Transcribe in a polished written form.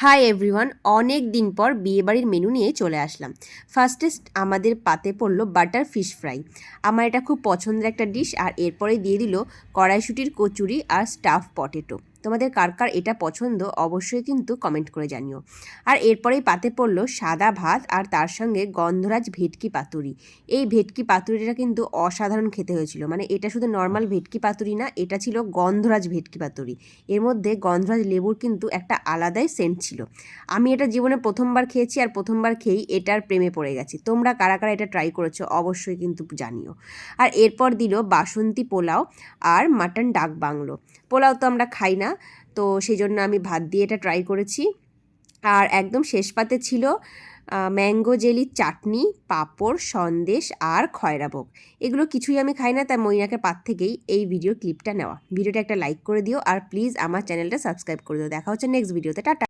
Hi everyone, অনেক দিন পর বিয়েবাড়ির মেনু নিয়ে চলে আসলাম। ফার্স্টে আমাদের পাতে পড়লো বাটার ফিশ ফ্রাই। আমার এটা খুব পছন্দের একটা ডিশ। আর এরপরে দিয়ে দিল কড়াইশুঁটির কচুরি আর স্টাফ পটেটো। তোমাদের কার কার এটা পছন্দ অবশ্যই কিন্তু কমেন্ট করে জানিও। আর এরপরেই পাতে পড়লো সাদা ভাত আর তার সঙ্গে গন্ধরাজ ভেটকি পাতুরি। এই ভেটকি পাতুরিটা কিন্তু অসাধারণ খেতে হয়েছিল। মানে এটা শুধু নর্মাল ভেটকি পাতুরি না, এটা ছিল গন্ধরাজ ভেটকি পাতুরি। এর মধ্যে গন্ধরাজ লেবুর কিন্তু একটা আলাদাই সেন্ট ছিল। আমি এটা জীবনে প্রথমবার খেয়েছি আর প্রথমবার খেয়েই এটার প্রেমে পড়ে গেছি। তোমরা কারা কারা এটা ট্রাই করেছো অবশ্যই কিন্তু জানিও। আর এরপর দিল বাসন্তী পোলাও আর মাটন ডাক বাংলো। পোলাও তো আমরা খাই না, তো সেই জন্য আমি ভাত দিয়ে এটা ট্রাই করেছি। আর একদম শেষ পাতে ছিল ম্যাঙ্গো জেলির চাটনি, পাঁপড়, সন্দেশ আর খয়রাভোগ। এগুলো কিছুই আমি খাই না, তাই মৈনাকের পাত থেকেই এই ভিডিও ক্লিপটা নেওয়া। ভিডিওটা একটা লাইক করে দিও আর প্লিজ আমার চ্যানেলটা সাবস্ক্রাইব করে দিও। দেখা হচ্ছে নেক্সট ভিডিওতে। টাটা।